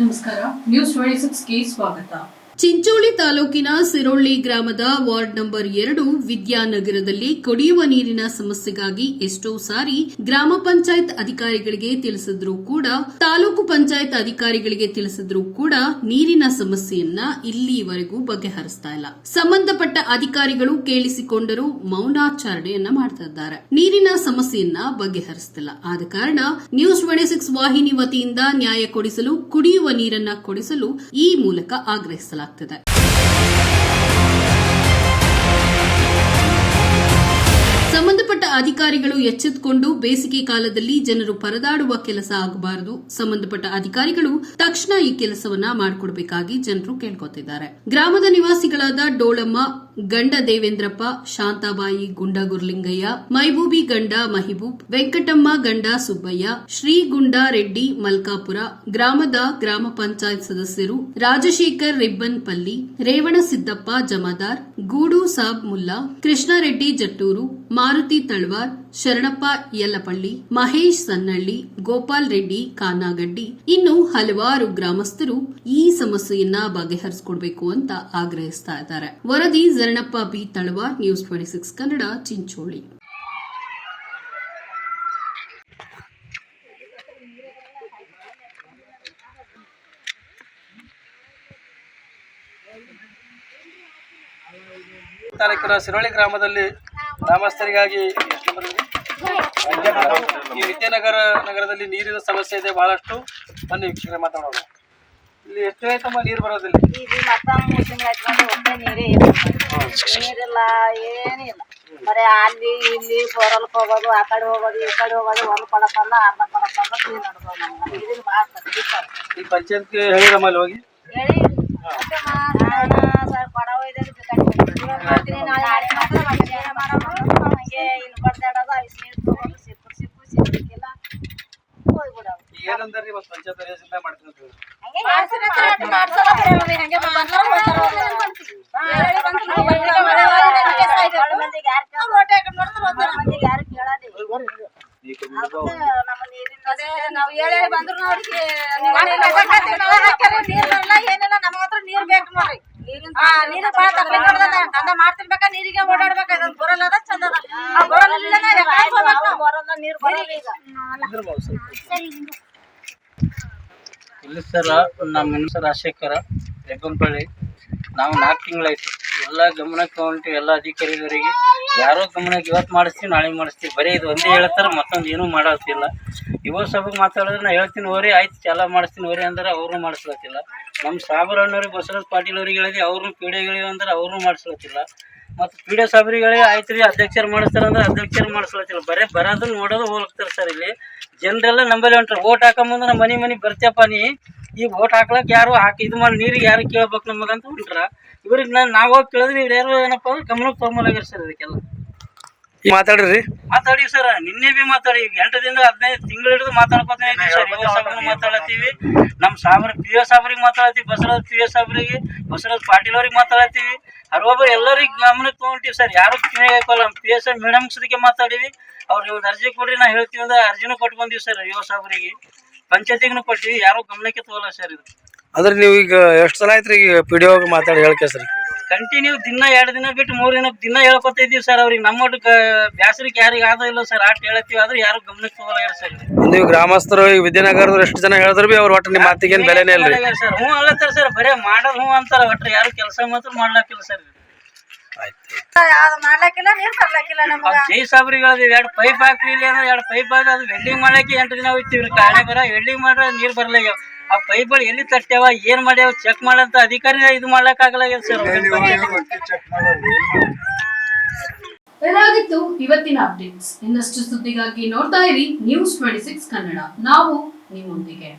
ನಮಸ್ಕಾರ, ನ್ಯೂಸ್ 26ಗೆ ಸ್ವಾಗತ. ಚಿಂಚೋಳಿ ತಾಲೂಕಿನ ಸಿರೊಳ್ಳಿ ಗ್ರಾಮದ ವಾರ್ಡ್ ನಂಬರ್ 2 ವಿದ್ಯಾನಗರದಲ್ಲಿ ಕುಡಿಯುವ ನೀರಿನ ಸಮಸ್ಯೆಗಾಗಿ ಎಷ್ಟೋ ಸಾರಿ ಗ್ರಾಮ ಪಂಚಾಯತ್ ಅಧಿಕಾರಿಗಳಿಗೆ ತಿಳಿಸಿದ್ರೂ ಕೂಡ ತಾಲೂಕು ಪಂಚಾಯತ್ ಅಧಿಕಾರಿಗಳಿಗೆ ತಿಳಿಸಿದ್ರೂ ಕೂಡ ನೀರಿನ ಸಮಸ್ಯೆಯನ್ನ ಇಲ್ಲಿವರೆಗೂ ಬಗೆಹರಿಸ್ತಾ ಇಲ್ಲ. ಸಂಬಂಧಪಟ್ಟ ಅಧಿಕಾರಿಗಳು ಕೇಳಿಸಿಕೊಂಡರೂ ಮೌನಾಚರಣೆಯನ್ನ ಮಾಡ್ತಾ ಇದ್ದಾರೆ. ನೀರಿನ ಸಮಸ್ಯೆಯನ್ನ ಬಗೆಹರಿಸ್ತಿಲ್ಲ. ಆದ ಕಾರಣ ನ್ಯೂಸ್ 26 ವಾಹಿನಿ ವತಿಯಿಂದ ನ್ಯಾಯ ಕೊಡಿಸಲು, ಕುಡಿಯುವ ನೀರನ್ನ ಕೊಡಿಸಲು ಈ ಮೂಲಕ ಆಗ್ರಹಿಸಲಾಗಿದೆ. ಸಂಬಂಧಪಟ್ಟ ಅಧಿಕಾರಿಗಳು ಎಚ್ಚೆತ್ತುಕೊಂಡು ಬೇಸಿಗೆ ಕಾಲದಲ್ಲಿ ಜನರು ಪರದಾಡುವ ಕೆಲಸ ಆಗಬಾರದು. ಸಂಬಂಧಪಟ್ಟ ಅಧಿಕಾರಿಗಳು ತಕ್ಷಣ ಈ ಕೆಲಸವನ್ನ ಮಾಡಿಕೊಡಬೇಕಾಗಿ ಜನರು ಕೇಳ್ಕೊತಿದ್ದಾರೆ. ಗ್ರಾಮದ ನಿವಾಸಿಗಳಾದ ಡೋಳಮ್ಮ ಗಂಡ ದೇವೇಂದ್ರಪ್ಪ, ಶಾಂತಾಬಾಯಿ ಗುಂಡ ಗುರ್ಲಿಂಗಯ್ಯ, ಮೈಬೂಬಿ ಗಂಡ ಮಹಿಬೂಬ್, ವೆಂಕಟಮ್ಮ ಗಂಡ ಸುಬ್ಬಯ್ಯ, ಶ್ರೀ ಗುಂಡ ರೆಡ್ಡಿ ಮಲ್ಕಾಪುರ, ಗ್ರಾಮದ ಗ್ರಾಮ ಪಂಚಾಯತ್ ಸದಸ್ಯರು ರಾಜಶೇಖರ್ ರಿಬ್ಬನ್ಪಲ್ಲಿ, ರೇವಣ ಸಿದ್ದಪ್ಪ ಜಮಾದಾರ್, ಗೂಡು ಸಾಬ್ ಮುಲ್ಲಾ, ಕೃಷ್ಣಾರೆಡ್ಡಿ ಜಟ್ಟೂರು, ಮಾರುತಿ ತಳ್ವಾರ್, ಶರಣಪ್ಪ ಯಲ್ಲಪಳ್ಳಿ, ಮಹೇಶ್ ಸನ್ನಳ್ಳಿ, ಗೋಪಾಲ್ ರೆಡ್ಡಿ ಕಾನಾಗಡ್ಡಿ, ಇನ್ನು ಹಲವಾರು ಗ್ರಾಮಸ್ಥರು ಈ ಸಮಸ್ಯೆಯನ್ನ ಬಗೆಹರಿಸಿಕೊಡಬೇಕು ಅಂತ ಆಗ್ರಹಿಸ್ತಾ ಇದ್ದಾರೆ. ವರದಿ ಶರಣಪ್ಪ ಬಿ ತಳವಾರ್, ನ್ಯೂಸ್ 26 ಕನ್ನಡ, ಚಿಂಚೋಳಿ. ತಾಲೂಕಿನ ಸಿರೊಳ್ಳಿ ಗ್ರಾಮದಲ್ಲಿ ಗ್ರಾಮಸ್ಥರಿಗಾಗಿ ಈ ವಿದ್ಯಾನಗರದಲ್ಲಿ ನೀರಿನ ಸಮಸ್ಯೆ ಇದೆ ಬಹಳಷ್ಟು. ಬನ್ನಿ ವೀಕ್ಷಕರೇ ಮಾತಾಡೋಣ. ಇಲ್ಲಿ ಎಷ್ಟು ಆಯ್ತಮ್ಮ ನೀರು ಬರೋದಿಲ್ಲ? ನೀರಿಲ್ಲ, ಏನಿಲ್ಲ. ಬರೀ ಅಲ್ಲಿ ಇಲ್ಲಿ ಬೋರಲ್ಕ್ ಹೋಗೋದು, ಆ ಕಡೆ ಹೋಗೋದು, ಈ ಕಡೆ ಹೋಗೋದು, ಒಂದು ಕೊಡಕಂದ ಅರ್ಧ ಕೊಡಕಂದ ಕ್ಲೀನ್ ನಡ್ಬೋದು. ನಮ್ಗೆ ನೀರಿನ ಭಾಳ ಈ ಪಂಚಾಯತ್ಗೆ ಹೇಳಿರಮ್ಮ ಅಲ್ಲಿ ಹೋಗಿ ಹೇಳಿ ಸರ್ ಕೊಡ ಒಯ್ದಾಗ ಮಾಡ್ತೀನಿ, ನಾಳೆ ಹಂಗೆ ಇಲ್ಲಿ ಬಡ್ದಾಡೋದು, ಐಸ್ ನೀರು ತಗೋದು, ಸಿಕ್ಕಿಲ್ಲ ಹೋಗ್ಬಿಡೋದು. ಏನಂದ್ರಿ ಮತ್ತೆ ಪಂಚಾಯತ್ ಚಿಂತೆ ಮಾಡ್ತೀನಿ ಅಂತ ಹೇಳಿ ಯಾರು ಕೇಳೋದಿಲ್ಲ. ನಮ್ಮ ನೀರಿನ ನಾವು ಹೇಳಿ ಬಂದ್ರು ಅವ್ರಿಗೆ ಏನಿಲ್ಲ, ನಮ್ಮ ಹತ್ರ ನೀರ್ ಬೇಕು ನೋಡ್ರಿ. ನೀರು ದಂಡ ಮಾಡ್ತಿರ್ಬೇಕ, ನೀರಿಗೆ ಓಡಾಡ್ಬೇಕ. ಬರಲ್ಲ ಚಂದ ಬರಲ್ಲ, ನೀರು ಬರಲ್ಲ. ಈಗ ಇಲ್ಲಿ ಸರ್, ನಮ್ಮ ಹೆಸರು ರಾಜಶೇಖರ ರೆಬ್ಬಂಪಳ್ಳಿ. ನಾವು 4 ತಿಂಗಳಾಯ್ತು ಎಲ್ಲ ಗಮನಕ್ಕೆ ಹೊಂಟು ಎಲ್ಲ ಅಧಿಕಾರಿಗಳಿಗೆ. ಯಾರೋ ಗಮನಕ್ಕೆ ಇವತ್ತು ಮಾಡಿಸ್ತೀವಿ, ನಾಳೆ ಮಾಡಿಸ್ತೀವಿ, ಬರೀ ಇದು ಒಂದೇ ಹೇಳ್ತಾರೆ, ಮತ್ತೊಂದು ಏನೂ ಮಾಡೋತ್ತಿಲ್ಲ. ಯುವ ಸಭೆಗೆ ಮಾತಾಡಿದ್ರೆ ನಾ ಹೇಳ್ತೀನಿ ಓರಿ, ಆಯ್ತು ಚಾಲ ಮಾಡಿಸ್ತೀನಿ ಓರಿ ಅಂದ್ರೆ ಅವ್ರನ್ನೂ ಮಾಡಿಸ್ಲತ್ತಿಲ್ಲ. ನಮ್ಮ ಸಾಬರಣ್ಣವ್ರಿಗೆ ಬಸವರಾಜ್ ಪಾಟೀಲ್ ಅವ್ರಿಗೆ ಹೇಳಿದ್ವಿ, ಅವ್ರನ್ನೂ ಪೀಡೆಗಳಿವೆ ಅಂದ್ರೆ ಅವ್ರನ್ನೂ ಮಾಡಿಸ್ಲತ್ತಿಲ್ಲ. ಮತ್ತು ಪೀಡೆ ಸಾಬ್ರಿಗೆ ಆಯ್ತು ರೀ ಅಧ್ಯಕ್ಷರು ಮಾಡಿಸ್ತಾರೆ ಅಂದ್ರೆ ಅಧ್ಯಕ್ಷರು ಮಾಡಿಸ್ಲತ್ತಿಲ್ಲ. ಬರೋದನ್ನ ನೋಡೋದು ಹೋಗ್ತಾರೆ ಸರ್. ಇಲ್ಲಿ ಜನರೆಲ್ಲ ನಂಬಲ್ಲಿ ಹೊಂಟ್ರೆ ಓಟ್ ಹಾಕೊಂಬಂದ್ರೆ ನಮ್ಮ ಮನೆ ಬರ್ತೀಯಪ್ಪ ನೀ, ಈಗ ಓಟ್ ಹಾಕ್ಲಕ್ಕೆ ಯಾರು ಇದು ಮಾಡಿ ನೀರಿಗೆ ಯಾರು ಕೇಳ್ಬೇಕು ನಮಗಂತ ಹೊಂಟ್ರ. ಇವ್ರಿಗೆ ನಾವು ಹೋಗಿ ಕೇಳಿದ್ರಿ, ಇವ್ರು ಯಾರು ಏನಪ್ಪ ಅಂದ್ರೆ ಗಮನಕ್ಕೆ ತೊಗೊಂಬಲಾಗ್ಯಾರ ಸರ್. ಇದಕ್ಕೆಲ್ಲ ಮಾತಾಡ್ರಿ ಸರ್. ನಿನ್ನೆ ಬಿ ಮಾತಾಡಿ 8 ದಿನ 15 ತಿಂಗಳು ಹಿಡಿದು ಮಾತಾಡ್ಕೊತೀನಿ ಸರ್. ಯುವ ಸಭೆನೂ ಮಾತಾಡತ್ತೀವಿ, ನಮ್ಮ ಸಾಬ್ರ PO ಸಾಬ್ರಿಗೆ ಮಾತಾಡತ್ತೀವಿ, ಬಸವರಾಜ್ PO ಸಾಬ್ರಿಗೆ, ಬಸವರಾಜ್ ಪಾಟೀಲ್ ಅವ್ರಿಗೆ ಮಾತಾಡತ್ತೀವಿ, ಹರೊಬ್ಬರು ಎಲ್ಲರಿಗೆ ಗಮನಕ್ಕೆ ತೊಗೊಂತೀವಿ ಸರ್. ಯಾರು ಕಿವಿ ಹಾಕೋಲ್ಲ. ನಮ್ಮ PSI ಮೇಡಮ್ ಸದಕ್ಕೆ ಮಾತಾಡೀವಿ. ಅವ್ರಿಗೆ ಒಂದು ಅರ್ಜಿ ಕೊಡ್ರಿ, ನಾ ಹೇಳ್ತೀವಿ ಅಂದ್ರೆ ಅರ್ಜಿನೂ ಕೊಟ್ಟು ಬಂದೀವಿ ಸರ್. ಯುವ ಸಾಬ್ರಿಗೆ ಪಂಚಾಯತಿಗೂ ಕೊಟ್ಟಿವಿ, ಯಾರು ಗಮನಕ್ಕೆ ತಗೋಲ್ಲ ಸರ್. ಇದು ಅಂದ್ರೆ ನೀವು ಈಗ ಎಷ್ಟು ಸಲ ಆಯ್ತು ಈಗ PDO ಮಾತಾಡಿ ಹೇಳ್ಕೆ ಸರ್? ಕಂಟಿನ್ಯೂ ದಿನ 2 ದಿನ ಬಿಟ್ಟು 3 ದಿನ ದಿನ ಹೇಳ್ಕೊತಾ ಇದ್ದೀವಿ ಸರ್. ಅವ್ರಿಗೆ ನಮ್ಮ ಬ್ಯಾಸರಿಗೆ ಯಾರಿಗೆ ಆದ ಇಲ್ಲ ಸರ್. ಆಟ ಹೇಳತ್ತೀವಿ ಆದ್ರೆ ಯಾರು ಗಮನಕ್ಕೆ ತಗೋಲ್ಲ ಸರ್. ನೀವು ಗ್ರಾಮಸ್ಥರು ಈ ವಿದ್ಯಾನಗರದವ್ರು ಎಷ್ಟು ಜನ ಹೇಳಿದ್ರು ಬಿ ಅವ್ರು ಒಟ್ಟು ನಿಮ್ಮ ಮಾತಿಗೆ ಬೆಲೆನೇ ಇಲ್ಲ ಸರ್. ಹ್ಞೂ ಅಲ್ಲತ್ತಾರ ಸರ್, ಬರೇ ಮಾಡೋದು ಹ್ಞೂ ಅಂತಾರ, ಒಟ್ಟು ಯಾರು ಕೆಲಸ ಮಾತ್ರ ಮಾಡ್ಲಾಕಿಲ್ಲ ಸರ್. ಮಾಡ್ಲಾಕಿಲ್ಲ, ನೀರ್ ತರ್ಲಾಕಿಲ್ಲ. ನಮ್ಗೆ ಜೈ ಸಾಬ್ರಿಗೆ 2 ಪೈಪ್ ಹಾಕ್ರಿ ಇಲ್ಲಿ ಅಂದ್ರೆ 2 ಪೈಪ್ ಹಾಕಿ ಅದು ವೆಲ್ಡಿಂಗ್ ಮಾಡಕ್ಕೆ 8 ದಿನ ಹೋಗ್ತೀವಿ. ಕಾಣೆ ಬರ ವೆಲ್ಡಿಂಗ್ ಮಾಡ್ರೆ ನೀರು ಬರಲಾಗ್ಯಾವ. ಆ ಪೈಪ್ಗಳು ಎಲ್ಲಿ ತಟ್ಟ್ಯಾವ, ಏನ್ ಮಾಡ್ಯಾವ ಚೆಕ್ ಮಾಡಂತ ಅಧಿಕಾರಿ ಇದು ಮಾಡ್ಲಕ್ ಆಗಲಾಗ್ಯದ ಸರ್. ಇದಾಗಿತ್ತು ಇವತ್ತಿನ ಅಪ್ಡೇಟ್ಸ್. ಇನ್ನಷ್ಟು ಸುದ್ದಿಗಾಗಿ ನೋಡ್ತಾ ಇರಿ ನ್ಯೂಸ್ 26 ಕನ್ನಡ. ನಾವು ನಿಮ್ಮೊಂದಿಗೆ.